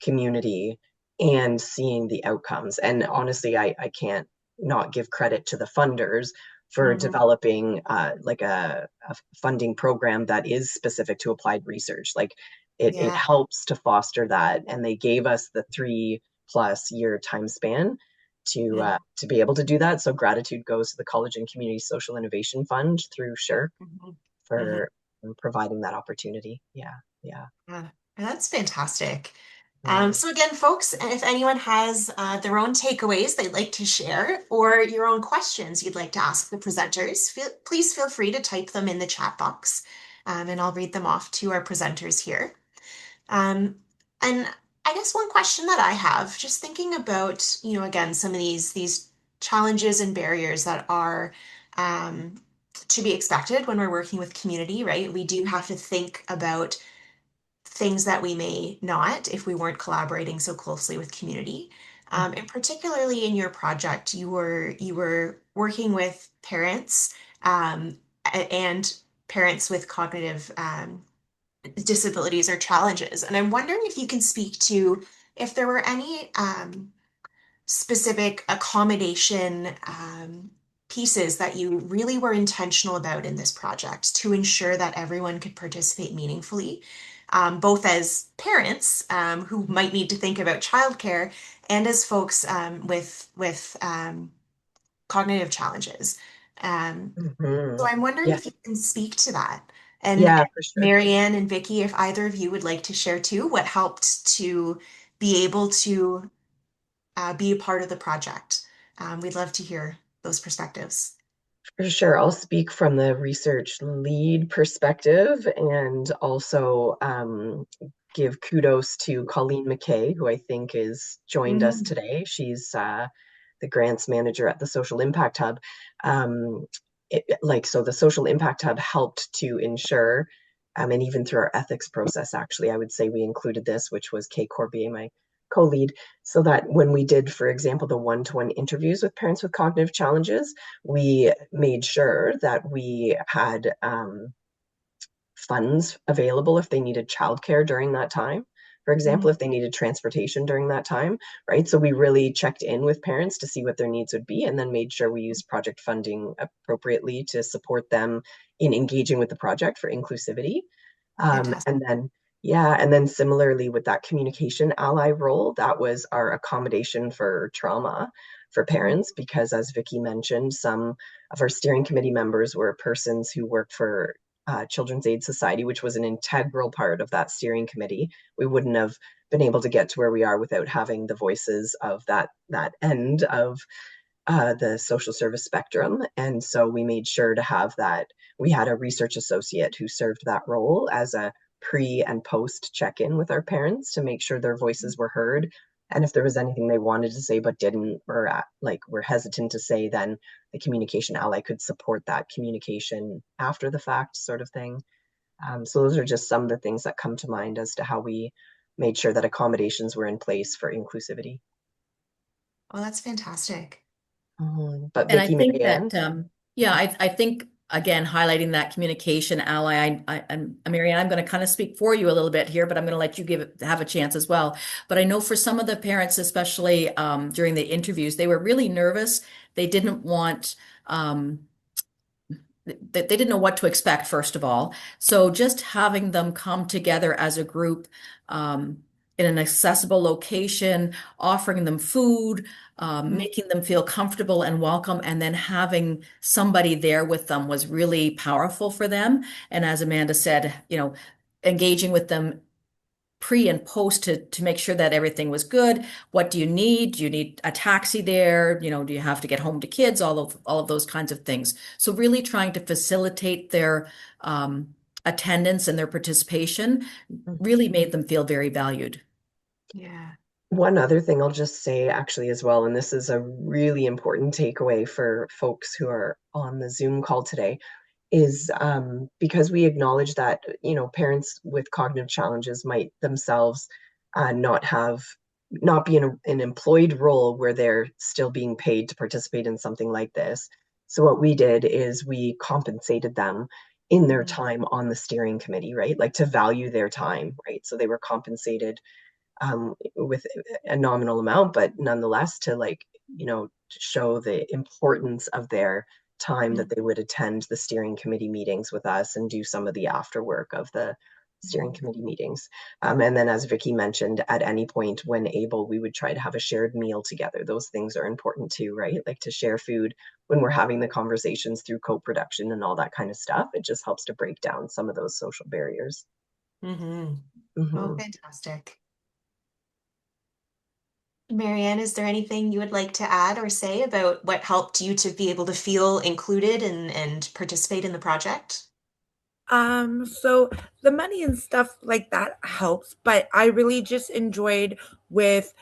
community and seeing the outcomes. And honestly, I can't not give credit to the funders for Mhm. developing like a funding program that is specific to applied research. Like it Yeah. helps to foster that. And they gave us the 3+ year time span Yeah. to be able to do that. So gratitude goes to the College and Community Social Innovation Fund through SURE Mhm. Mhm. for providing that opportunity. Yeah, yeah. Yeah, and that's fantastic. Mm. So again, folks, if anyone has their own takeaways they'd like to share or your own questions you'd like to ask the presenters, please feel free to type them in the chat box, and I'll read them off to our presenters here. Um, and I guess one question that I have, just thinking about, again, some of these challenges and barriers that are um, to be expected when we're working with community, right? We do have to think about things that we may not if we weren't collaborating so closely with community. And particularly in your project, you were working with parents and parents with cognitive disabilities or challenges. And I'm wondering if you can speak to if there were any specific accommodation pieces that you really were intentional about in this project to ensure that everyone could participate meaningfully, both as parents who might need to think about childcare and as folks with cognitive challenges. Um, so Mhm. I'm wondering Yeah, if you can speak to that. And yeah, for sure. Marianne and Vicky, if either of you would like to share too, what helped to be able to be a part of the project. We'd love to hear those perspectives. For sure. I'll speak from the research lead perspective and also give kudos to Colleen McKay, who I think is joined us Mhm. today. She's the grants manager at the Social Impact Hub. Um, so the Social Impact Hub helped to ensure, and even through our ethics process, actually, I would say we included this, which was Kay Corbier, my co-lead, so that when we did, for example, the one-to-one interviews with parents with cognitive challenges, we made sure that we had funds available if they needed childcare during that time. For example, Mhm. if they needed transportation during that time, right? So we really checked in with parents to see what their needs would be and then made sure we used project funding appropriately to support them in engaging with the project for inclusivity. Fantastic. And then, yeah, and then similarly with that communication ally role, that was our accommodation for trauma for parents, because as Vicky mentioned, some of our steering committee members were persons who worked for Children's Aid Society, which was an integral part of that steering committee. We wouldn't have been able to get to where we are without having the voices of that end of the social service spectrum. And so we made sure to have that. We had a research associate who served that role as a pre and post check in with our parents to make sure their voices were heard. And if there was anything they wanted to say but didn't, or like were hesitant to say, then the communication ally could support that communication after the fact, sort of thing. So those are just some of the things that come to mind as to how we made sure that accommodations were in place for inclusivity. Oh, that's fantastic. But And I Vicky, think Mary that, Ann. yeah, I think again, highlighting that communication ally, and Marianne, I'm going to kind of speak for you a little bit here, but I'm going to let you have a chance as well. But I know for some of the parents, especially during the interviews, they were really nervous. They didn't want, they didn't know what to expect, first of all. So just having them come together as a group, in an accessible location, offering them food, Mhm. making them feel comfortable and welcome, and then having somebody there with them was really powerful for them. And as Amanda said, engaging with them pre and post to make sure that everything was good. What do you need? Do you need a taxi there? Do you have to get home to kids? All of those kinds of things. So really trying to facilitate their attendance and their participation really made them feel very valued. Yeah. One other thing I'll just say actually as well, and this is a really important takeaway for folks who are on the Zoom call today, is because we acknowledge that, parents with cognitive challenges might themselves not have, not be in an employed role where they're still being paid to participate in something like this. So what we did is we compensated them in their Mhm. time on the steering committee, right? Like to value their time, right? So they were compensated with a nominal amount, but nonetheless to show the importance of their time that they would attend the steering committee meetings with us and do some of the after work of the steering Mhm. committee meetings. And then, as Vicky mentioned, at any point when able, we would try to have a shared meal together. Those things are important too, right? Like to share food when we're having the conversations through co-production and all that kind of stuff. It just helps to break down some of those social barriers. Mhm. Oh, Mhm. fantastic. Marianne, is there anything you would like to add or say about what helped you to be able to feel included and participate in the project? So the money and stuff like that helps, but I really just enjoyed with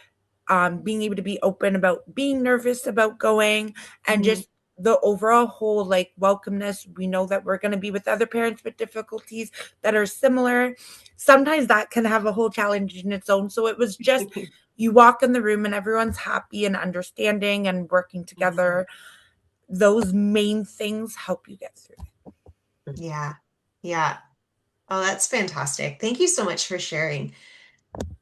being able to be open about being nervous about going and Mhm. just the overall whole like welcomeness. We know that we're going to be with other parents with difficulties that are similar. Sometimes that can have a whole challenge in its own. So it was just you walk in the room and everyone's happy and understanding and working Mhm. together. Those main things help you get through. Yeah. Yeah. Oh, that's fantastic. Thank you so much for sharing.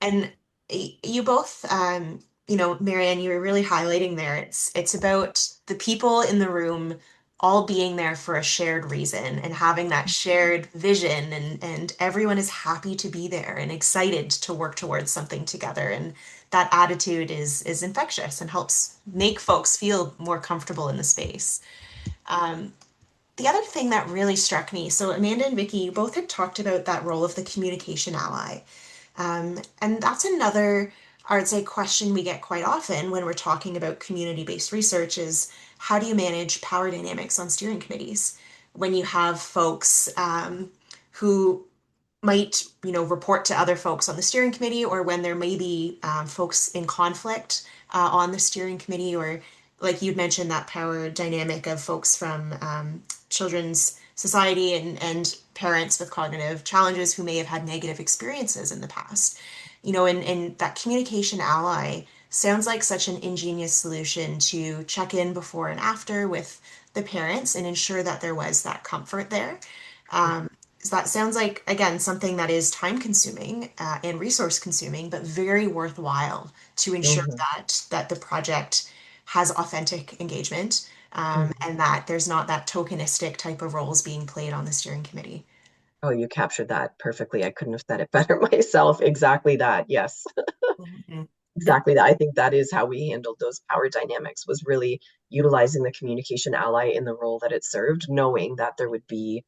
And you both, Marianne, you were really highlighting there. It's about the people in the room all being there for a shared reason and having that shared vision and everyone is happy to be there and excited to work towards something together. And that attitude is infectious and helps make folks feel more comfortable in the space. Um, the other thing that really struck me, so Amanda and Vicky, you both had talked about that role of the communication ally. And that's another, I would say, question we get quite often when we're talking about community-based research is how do you manage power dynamics on steering committees when you have folks who might, report to other folks on the steering committee, or when there may be folks in conflict on the steering committee, or like you'd mentioned, that power dynamic of folks from Children's Society and parents with cognitive challenges who may have had negative experiences in the past. And that communication ally sounds like such an ingenious solution to check in before and after with the parents and ensure that there was that comfort there. So that sounds like, again, something that is time consuming and resource consuming, but very worthwhile to ensure Mhm. that the project has authentic engagement Mhm. and that there's not that tokenistic type of roles being played on the steering committee. Oh, you captured that perfectly. I couldn't have said it better myself. Exactly that. Yes, Mhm. exactly that. I think that is how we handled those power dynamics, was really utilizing the communication ally in the role that it served, knowing that there would be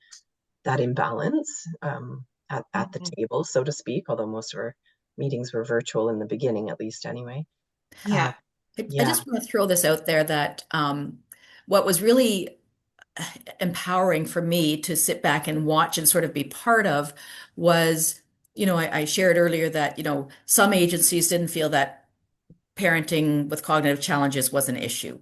that imbalance at the Mhm. table, so to speak, although most of our meetings were virtual in the beginning, at least anyway. Uh, Yeah. I yeah. just want to throw this out there that what was really empowering for me to sit back and watch and sort of be part of was, I shared earlier that, some agencies didn't feel that parenting with cognitive challenges was an issue.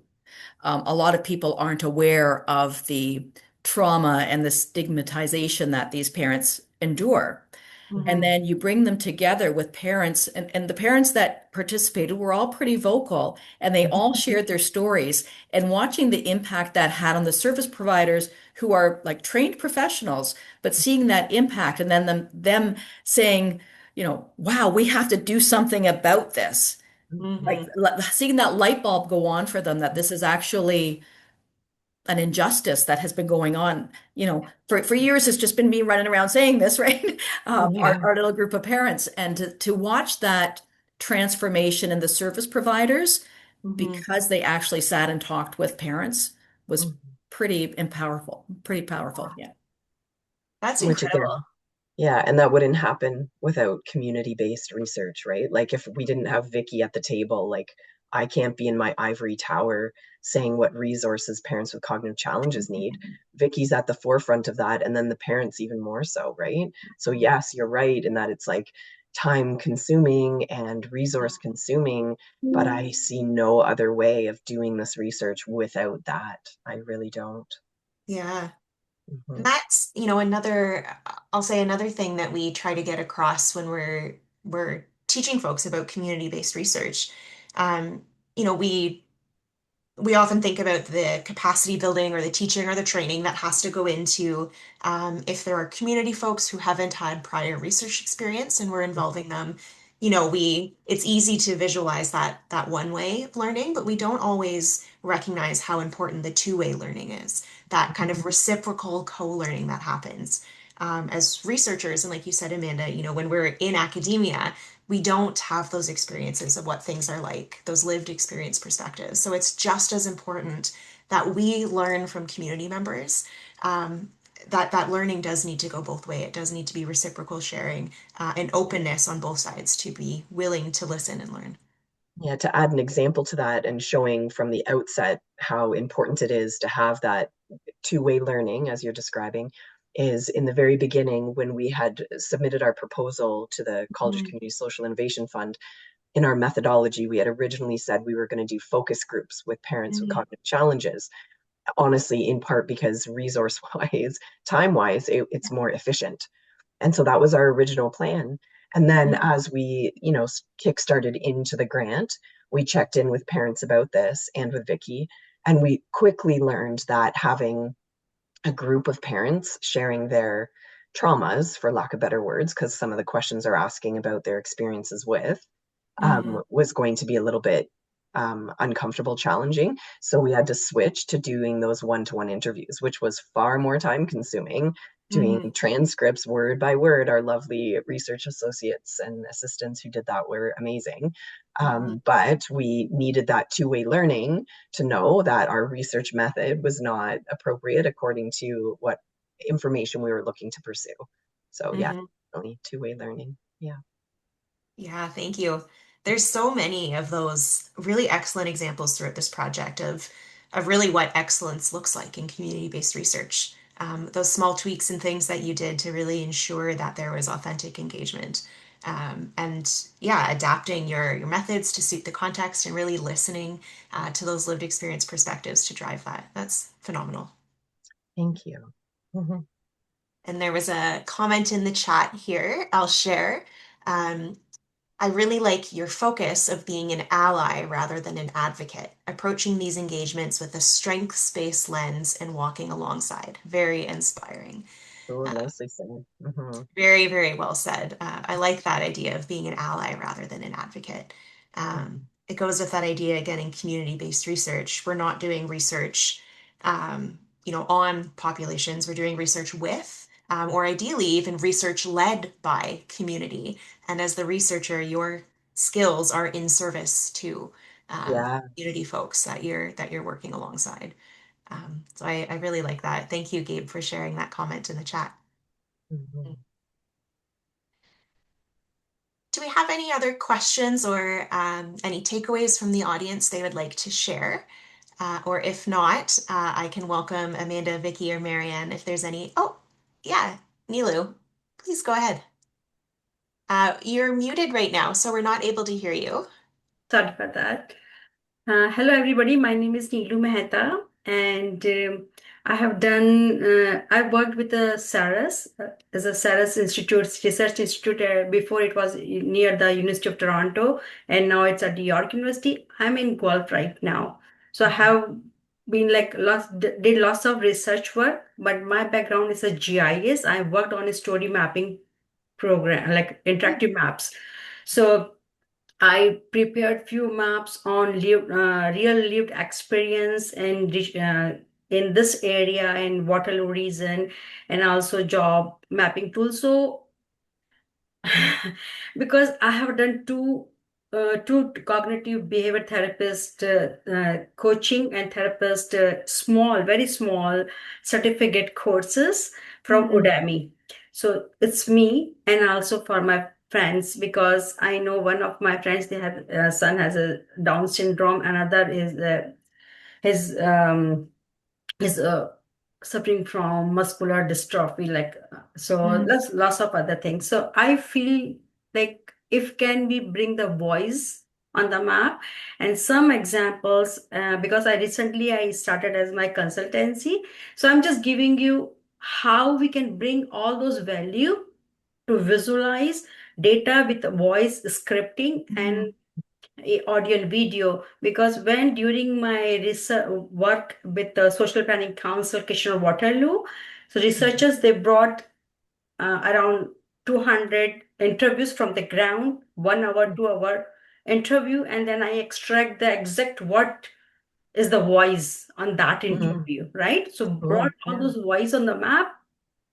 A lot of people aren't aware of the trauma and the stigmatization that these parents endure. And Mhm. then you bring them together with parents, and the parents that participated were all pretty vocal, and they all shared their stories. And watching the impact that had on the service providers who are like trained professionals, but seeing that impact and then them saying, wow, we have to do something about this. Like Mhm. seeing that light bulb go on for them that this is actually an injustice that has been going on. For years, it's just been me running around saying this, right? Yeah. Our little group of parents. And to watch that transformation in the service providers Hmm. because they actually sat and talked with parents was Mhm. pretty powerful. Yeah. That's Which again, incredible. yeah, and that wouldn't happen without community-based research, right? Like if we didn't have Vicky at the table, like I can't be in my ivory tower saying what resources parents with cognitive challenges need. Vicky's at the forefront of that, and then the parents even more so, right? So yes, you're right in that it's like time consuming and resource consuming, but I see no other way of doing this research without that. I really don't. Yeah. And Mhm. that's, I'll say another thing that we try to get across when we're teaching folks about community-based research. Um, you know, we often think about the capacity building or the teaching or the training that has to go into if there are community folks who haven't had prior research experience and we're involving them. It's easy to visualize that one way of learning, but we don't always recognize how important the two-way learning is, that kind of reciprocal co-learning that happens. As researchers, and like you said, Amanda, when we're in academia, we don't have those experiences of what things are like, those lived experience perspectives. So it's just as important that we learn from community members. Um, that learning does need to go both way. It does need to be reciprocal sharing and openness on both sides to be willing to listen and learn. Yeah, to add an example to that and showing from the outset how important it is to have that two-way learning, as you're describing, is in the very beginning when we had submitted our proposal to the College of Mm-hmm. Community Social Innovation Fund. In our methodology, we had originally said we were going to do focus groups with parents with cognitive challenges, honestly, in part because resource-wise, time-wise, it's more efficient. And so that was our original plan. And then Mm-hmm. as we, kick-started into the grant, we checked in with parents about this and with Vicky, and we quickly learned that having a group of parents sharing their traumas, for lack of better words, because some of the questions are asking about their experiences with, Mm-hmm. was going to be a little bit uncomfortable, challenging. So we had to switch to doing those one-to-one interviews, which was far more time consuming, doing Mm-hmm. transcripts word by word. Our lovely research associates and assistants who did that were amazing. Mm-hmm. But we needed that two-way learning to know that our research method was not appropriate according to what information we were looking to pursue. So yeah, Mm-hmm. definitely two-way learning. Yeah. Yeah, thank you. There's so many of those really excellent examples throughout this project of really what excellence looks like in community-based research. Those small tweaks and things that you did to really ensure that there was authentic engagement. And yeah, adapting your methods to suit the context and really listening to those lived experience perspectives to drive that. That's phenomenal. Thank you. Mhm. And there was a comment in the chat here I'll share. Um, I really like your focus of being an ally rather than an advocate, approaching these engagements with a strengths-based lens and walking alongside. Very inspiring. Oh, Uh, nicely said. very, very well said. I like that idea of being an ally rather than an advocate. It goes with that idea again in community-based research. We're not doing research, on populations. We're doing research with, or ideally even research led by community. And as the researcher, your skills are in service to Yeah. community folks that you're working alongside. So I really like that. Thank you, Gabe, for sharing that comment in the chat. Mhm. Do we have any other questions or any takeaways from the audience they would like to share? Or if not, I can welcome Amanda, Vicky, or Marianne if there's any. Oh, yeah, Nilu, please go ahead. You're muted right now, so we're not able to hear you. Sorry for that. Hello, everybody. My name is Neelu Mehta, and I have done. I worked with the SARAS as a SARAS Institute, Research Institute. Before it was near the University of Toronto, and now it's at York University. I'm in Guelph right now, so I have been like did lots of research work. But my background is a GIS. I worked on a story mapping program, like interactive maps. So I prepared few maps on real lived experience and in this area in Waterloo region, and also job mapping tool. So because I have done two cognitive behavior therapist coaching and therapist small, very small certificate courses from Mm, Udemy. So it's me and also for my friends, because I know one of my friends, they have son has a Down syndrome, another is his is suffering from muscular dystrophy, like so mm, that's lots of other things. So I feel like, if can we bring the voice on the map, and some examples, because I started as my consultancy, so I'm just giving you how we can bring all those value to visualize data with voice scripting and mm, audio and video. Because when during my research work with the social planning council Kitchener Waterloo, so researchers, they brought around 200 interviews from the ground, 1 hour 2 hour interview, and then I extract the exact what is the voice on that Mm, interview, right? So brought cool. all Yeah. those voice on the map,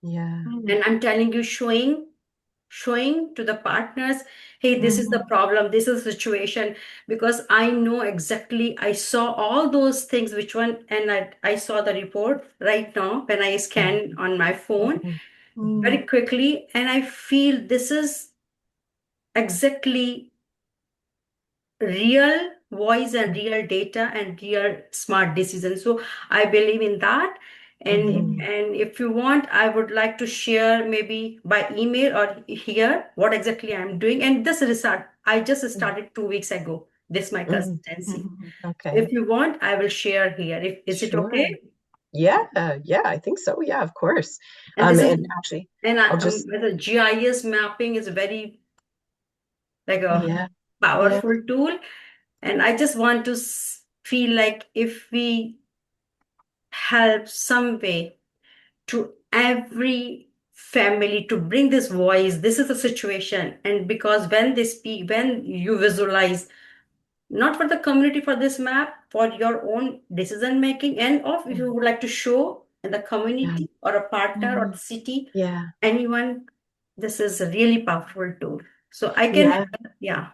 Yeah. mm, and I'm telling you, showing to the partners, hey, this is the mm, problem, this is the situation. Because I know exactly, I saw all those things, which one, and I saw the report right now when I Mm, scan on my phone mm, mm, very quickly, and I feel this is exactly real voice and mm, real data and real smart decisions. So I believe in that. And mhm. mm. and if you want, I would like to share maybe by email or here what exactly I'm doing. And this research I just Mm, started 2 weeks ago. This my mhm. consultancy. Mhm. If Okay. you want, I will share here. If is it Sure. okay? Yeah. Yeah, I think so. Yeah, of course. And this is And actually, and I'll just, the GIS mapping is very like a yeah, yeah. powerful tool. And I just want to feel like, if we help some way to every family to bring this voice, this is the situation. And because when they speak, when you visualize, not for the community, for this map, for your own decision making, and of if you Mm, would like to show in the yeah. community or a partner or Mm. the city, Yeah. anyone, this is a really powerful tool. So I can, Yeah. yeah.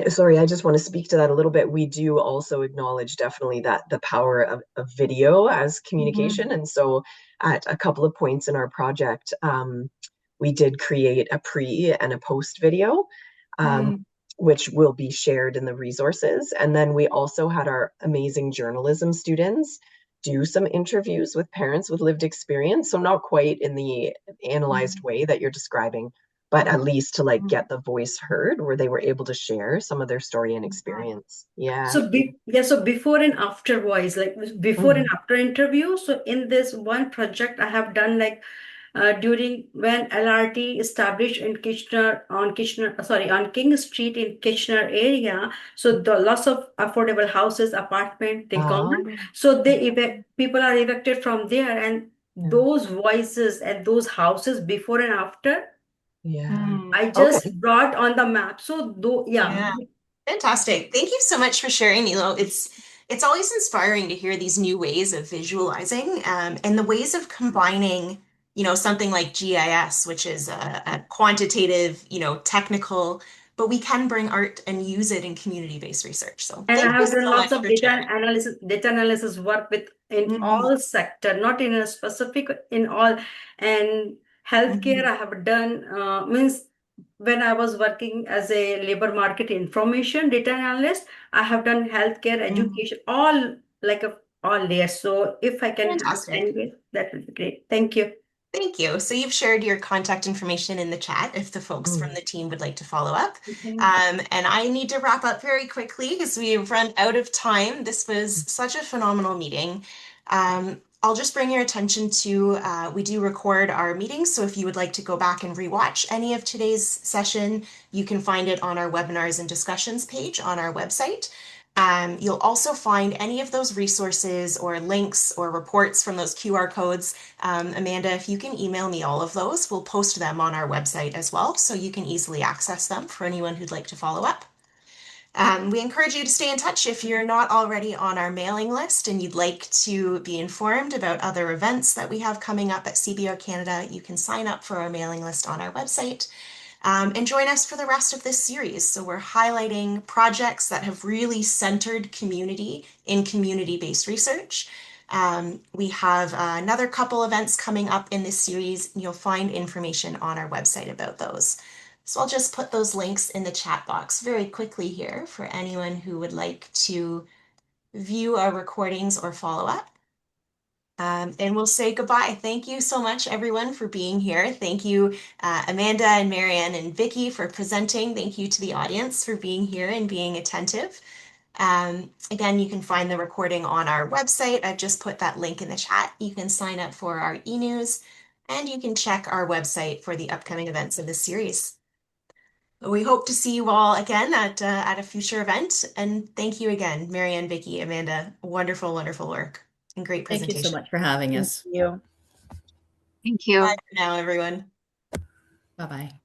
Sorry, I just want to speak to that a little bit. We do also acknowledge definitely that the power of video as Mhm. communication. And so at a couple of points in our project, we did create a pre and a post video, um, Mm. which will be shared in the resources. And then we also had our amazing journalism students do some interviews with parents with lived experience. So not quite in the analyzed Mm. way that you're describing, but at least to like Mm. get the voice heard where they were able to share some of their story and experience. Yeah. So so before and after voice, like before and Mhm. after interview. So in this one project, I have done like during when LRT established in Kitchener, sorry, on King Street in Kitchener area. So the loss of affordable houses, apartment, they gone. Oh, So okay. people are evicted from there, and Yeah. those voices and those houses before and after, Yeah. Mm. I Okay. just brought on the map. So though, yeah. Yeah. Fantastic. Thank you so much for sharing, Nilo. It's always inspiring to hear these new ways of visualizing, and the ways of combining, something like GIS, which is a quantitative, technical, but we can bring art and use it in community-based research. So And I thank you have done so lots much of for sharing. data analysis work with in Mhm. all sector, not in a specific, in all. And healthcare, Mhm. I have done means when I was working as a labor market information data analyst, I have done healthcare, Mhm. education, all like all layers. So if I can help Fantastic. anyway, that would be great. Thank you. Thank you. So you've shared your contact information in the chat if the folks from Mm. the team would like to follow up. Okay. And I need to wrap up very quickly because we've run out of time. This was such a phenomenal meeting. I'll just bring your attention to we do record our meetings. So if you would like to go back and rewatch any of today's session, you can find it on our webinars and discussions page on our website. You'll also find any of those resources or links or reports from those QR codes. Amanda, if you can email me all of those, we'll post them on our website as well, so you can easily access them for anyone who'd like to follow up. We encourage you to stay in touch if you're not already on our mailing list and you'd like to be informed about other events that we have coming up at CBO Canada. You can sign up for our mailing list on our website. And join us for the rest of this series. So we're highlighting projects that have really centered community in community-based research. We have another couple events coming up in this series. You'll find information on our website about those. So I'll just put those links in the chat box very quickly here for anyone who would like to view our recordings or follow up. And we'll say goodbye. Thank you so much, everyone, for being here. Thank you, Amanda and Marianne and Vicky, for presenting. Thank you to the audience for being here and being attentive. Again, you can find the recording on our website. I've just put that link in the chat. You can sign up for our e-news, and you can check our website for the upcoming events of this series. We hope to see you all again at a future event. And thank you again, Marianne, Vicky, Amanda. Wonderful, wonderful work and great Thank you so presentation. much for having Thank us. you. Thank you. Bye for now, everyone. Bye-bye.